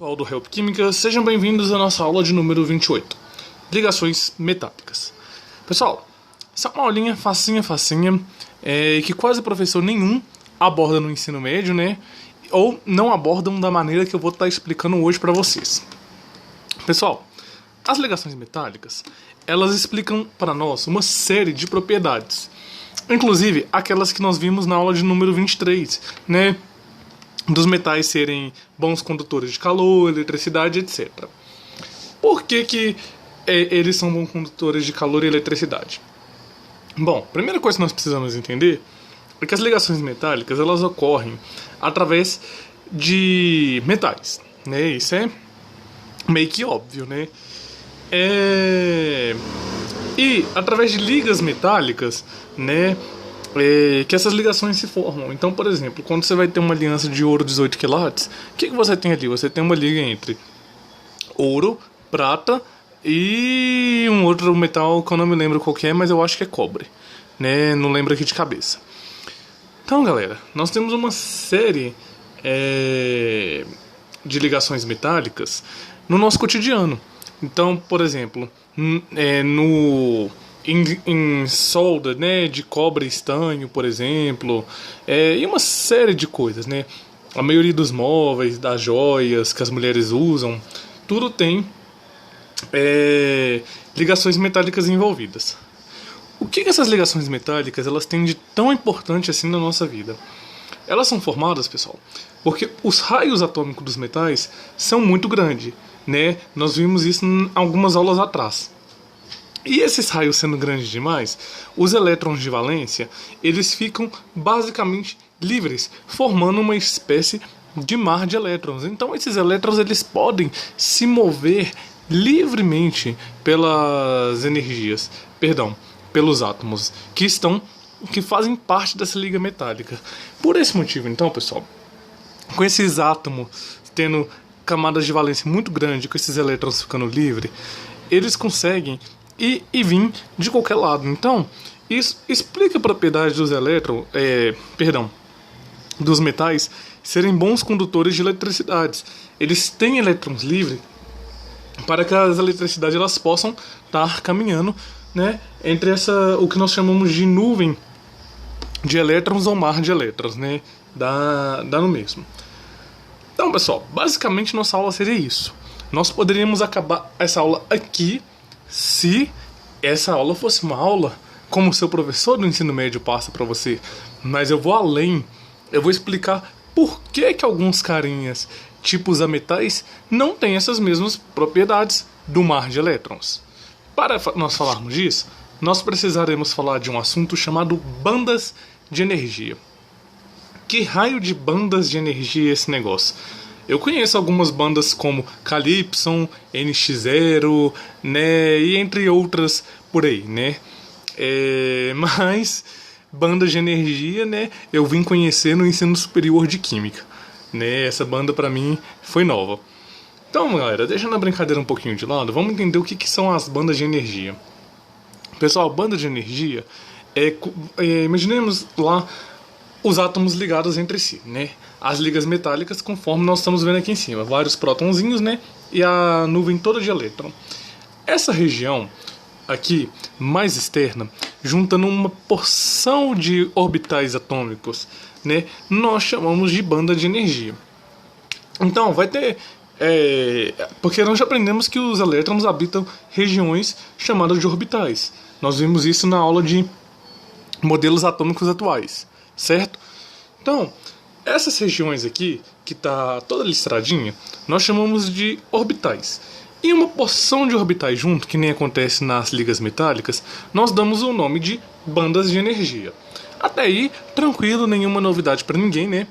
Pessoal do Help Química, sejam bem-vindos à nossa aula de número 28, ligações metálicas. Pessoal, essa é uma aulinha facinha, que quase professor nenhum aborda no ensino médio, né? Ou não abordam da maneira que eu vou estar explicando hoje para vocês. Pessoal, as ligações metálicas, elas explicam para nós uma série de propriedades, inclusive aquelas que nós vimos na aula de número 23, né? Dos metais serem bons condutores de calor, eletricidade, etc. Por que eles são bons condutores de calor e eletricidade? Bom, a primeira coisa que nós precisamos entender é que as ligações metálicas elas ocorrem através de metais, né? Isso é meio que óbvio, né? E através de ligas metálicas, né? Que essas ligações se formam. Então, por exemplo, quando você vai ter uma aliança de ouro 18 quilates, o que você tem ali? Você tem uma liga entre ouro, prata e um outro metal que eu não me lembro qual que é, mas eu acho que é cobre, né? Não lembro aqui de cabeça. Então, galera, nós temos uma série de ligações metálicas no nosso cotidiano. Então, por exemplo, em solda, né, de cobre e estanho, por exemplo, e uma série de coisas, né? A maioria dos móveis, das joias que as mulheres usam, tudo tem ligações metálicas envolvidas. O que essas ligações metálicas elas têm de tão importante assim na nossa vida? Elas são formadas, pessoal, porque os raios atômicos dos metais são muito grandes, né? Nós vimos isso em algumas aulas atrás. E esses raios sendo grandes demais, os elétrons de valência, eles ficam basicamente livres, formando uma espécie de mar de elétrons. Então esses elétrons eles podem se mover livremente pelos átomos que fazem parte dessa liga metálica. Por esse motivo, então, pessoal, com esses átomos tendo camadas de valência muito grandes, com esses elétrons ficando livres, eles conseguem e vir de qualquer lado. Então, isso explica a propriedade dos dos metais serem bons condutores de eletricidade. Eles têm elétrons livres para que as eletricidades elas possam estar caminhando, né, entre o que nós chamamos de nuvem de elétrons ou mar de elétrons, né, dá no mesmo. Então, pessoal, basicamente nossa aula seria isso. Nós poderíamos acabar essa aula aqui se essa aula fosse uma aula como o seu professor do ensino médio passa para você. Mas eu vou além. Eu vou explicar por que alguns carinhas, tipos a metais, não têm essas mesmas propriedades do mar de elétrons. Para nós falarmos disso, nós precisaremos falar de um assunto chamado bandas de energia. Que raio de bandas de energia é esse negócio? Eu conheço algumas bandas como Calypso, NX0, né, e entre outras por aí, né? Mas bandas de energia, né, eu vim conhecer no ensino superior de química, né? Essa banda pra mim foi nova. Então, galera, deixando a brincadeira um pouquinho de lado, vamos entender o que são as bandas de energia. Pessoal, banda de energia imaginemos lá os átomos ligados entre si, né? As ligas metálicas, conforme nós estamos vendo aqui em cima, vários prótonzinhos, né? E a nuvem toda de elétron. Essa região aqui, mais externa, juntando uma porção de orbitais atômicos, né? Nós chamamos de banda de energia. Então, vai ter... porque nós já aprendemos que os elétrons habitam regiões chamadas de orbitais. Nós vimos isso na aula de modelos atômicos atuais, certo? Então, essas regiões aqui, que está toda listradinha, nós chamamos de orbitais. E uma porção de orbitais junto, que nem acontece nas ligas metálicas, nós damos o nome de bandas de energia. Até aí, tranquilo, nenhuma novidade para ninguém, né?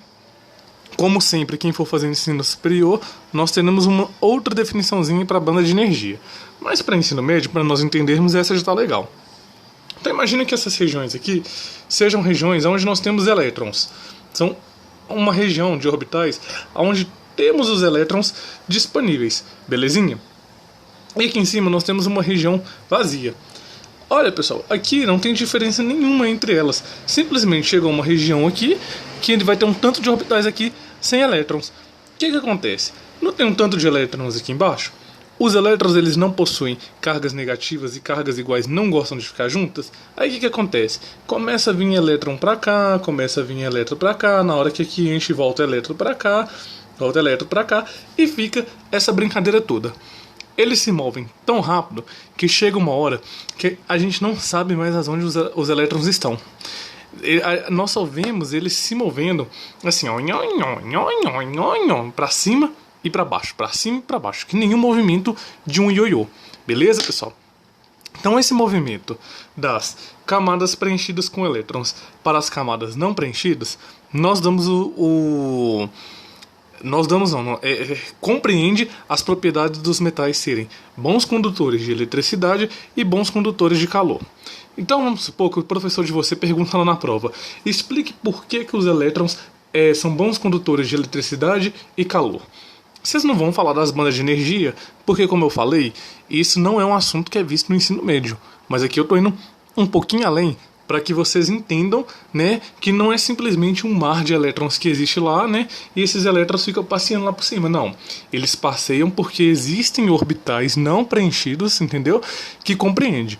Como sempre, quem for fazer ensino superior, nós teremos uma outra definiçãozinha para banda de energia. Mas para ensino médio, para nós entendermos, essa já está legal. Então imagine que essas regiões aqui sejam regiões onde nós temos elétrons. São uma região de orbitais onde temos os elétrons disponíveis, belezinha? E aqui em cima nós temos uma região vazia. Olha, pessoal, aqui não tem diferença nenhuma entre elas. Simplesmente chegou uma região aqui que vai ter um tanto de orbitais aqui sem elétrons. O que acontece? Não tem um tanto de elétrons aqui embaixo? Os elétrons, eles não possuem cargas negativas e cargas iguais não gostam de ficar juntas. Aí o que acontece? Começa a vir elétron para cá, começa a vir elétron para cá, na hora que aqui enche volta elétron para cá, volta elétron para cá e fica essa brincadeira toda. Eles se movem tão rápido que chega uma hora que a gente não sabe mais aonde os elétrons estão. Nós só vemos eles se movendo assim, ó, para cima e para baixo, para cima e para baixo, que nenhum movimento de um ioiô. Beleza, pessoal? Então esse movimento das camadas preenchidas com elétrons para as camadas não preenchidas, nós damos compreende as propriedades dos metais serem bons condutores de eletricidade e bons condutores de calor. Então vamos supor que o professor de você pergunta lá na prova: explique por que os elétrons são bons condutores de eletricidade e calor. Vocês não vão falar das bandas de energia, porque, como eu falei, isso não é um assunto que é visto no ensino médio. Mas aqui eu estou indo um pouquinho além para que vocês entendam, né, que não é simplesmente um mar de elétrons que existe lá, né, e esses elétrons ficam passeando lá por cima. Não, eles passeiam porque existem orbitais não preenchidos, entendeu? Que compreende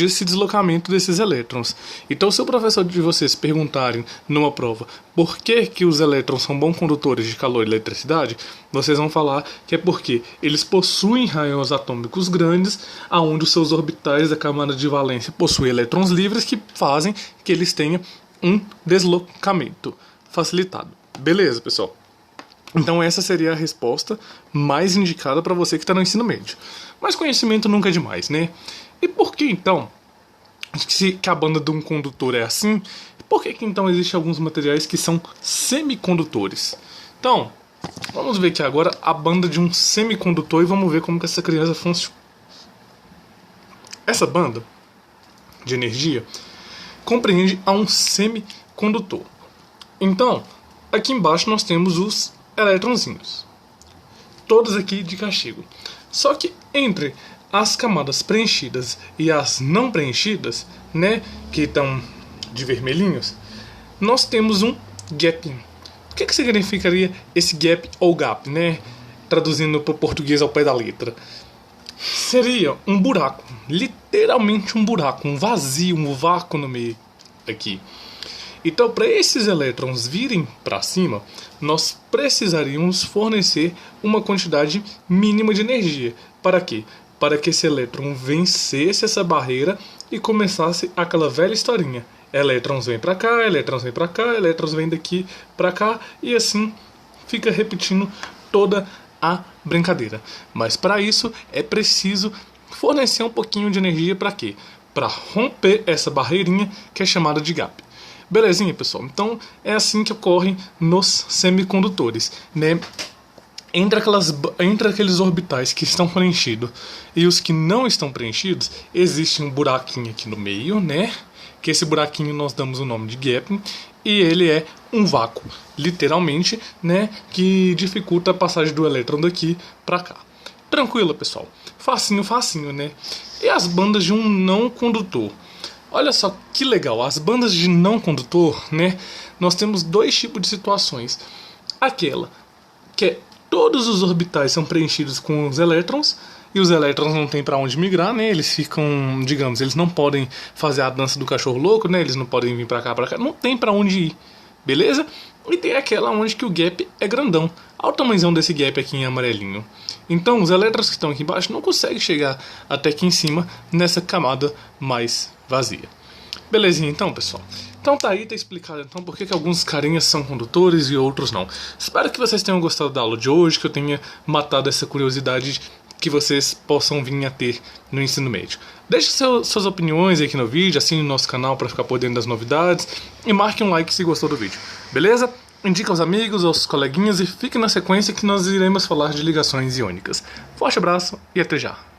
esse deslocamento desses elétrons. Então, se o professor de vocês perguntarem numa prova por que os elétrons são bons condutores de calor e eletricidade, vocês vão falar que é porque eles possuem raios atômicos grandes, aonde os seus orbitais da camada de valência possuem elétrons livres que fazem que eles tenham um deslocamento facilitado. Beleza, pessoal? Então essa seria a resposta mais indicada para você que está no ensino médio. Mas conhecimento nunca é demais, né? E por que então, se a banda de um condutor é assim, por que então existem alguns materiais que são semicondutores? Então, vamos ver aqui agora a banda de um semicondutor e vamos ver como que essa criança funciona. Essa banda de energia compreende a um semicondutor. Então, aqui embaixo nós temos os elétronzinhos, todos aqui de castigo. Só que entre as camadas preenchidas e as não preenchidas, né, que estão de vermelhinhos, nós temos um gap. O que significaria esse gap ou gap, né? Traduzindo para o português ao pé da letra. Seria um buraco, literalmente um buraco, um vazio, um vácuo no meio aqui. Então, para esses elétrons virem para cima, nós precisaríamos fornecer uma quantidade mínima de energia. Para quê? Para que esse elétron vencesse essa barreira e começasse aquela velha historinha. Elétrons vêm para cá, elétrons vêm para cá, elétrons vêm daqui para cá, e assim fica repetindo toda a brincadeira. Mas para isso é preciso fornecer um pouquinho de energia para quê? Para romper essa barreirinha que é chamada de gap. Belezinha, pessoal? Então é assim que ocorre nos semicondutores, né? Entre aqueles orbitais que estão preenchidos e os que não estão preenchidos, existe um buraquinho aqui no meio, né? Que esse buraquinho nós damos o nome de gap, e ele é um vácuo, literalmente, né? Que dificulta a passagem do elétron daqui para cá. Tranquilo, pessoal? Facinho, facinho, né? E as bandas de um não condutor? Olha só que legal, as bandas de não condutor, né? Nós temos dois tipos de situações. Aquela que é todos os orbitais são preenchidos com os elétrons e os elétrons não tem para onde migrar, né? Eles ficam, digamos, eles não podem fazer a dança do cachorro louco, né? Eles não podem vir para cá, não tem para onde ir, beleza? E tem aquela onde que o gap é grandão. Olha o tamanhozão desse gap aqui em amarelinho. Então os elétrons que estão aqui embaixo não conseguem chegar até aqui em cima nessa camada mais vazia. Belezinha então, pessoal? Então tá aí, tá explicado então por que alguns carinhas são condutores e outros não. Espero que vocês tenham gostado da aula de hoje, que eu tenha matado essa curiosidade que vocês possam vir a ter no ensino médio. Deixe suas opiniões aqui no vídeo, assine o nosso canal para ficar por dentro das novidades e marque um like se gostou do vídeo, beleza? Indique aos amigos, aos coleguinhas e fique na sequência que nós iremos falar de ligações iônicas. Forte abraço e até já!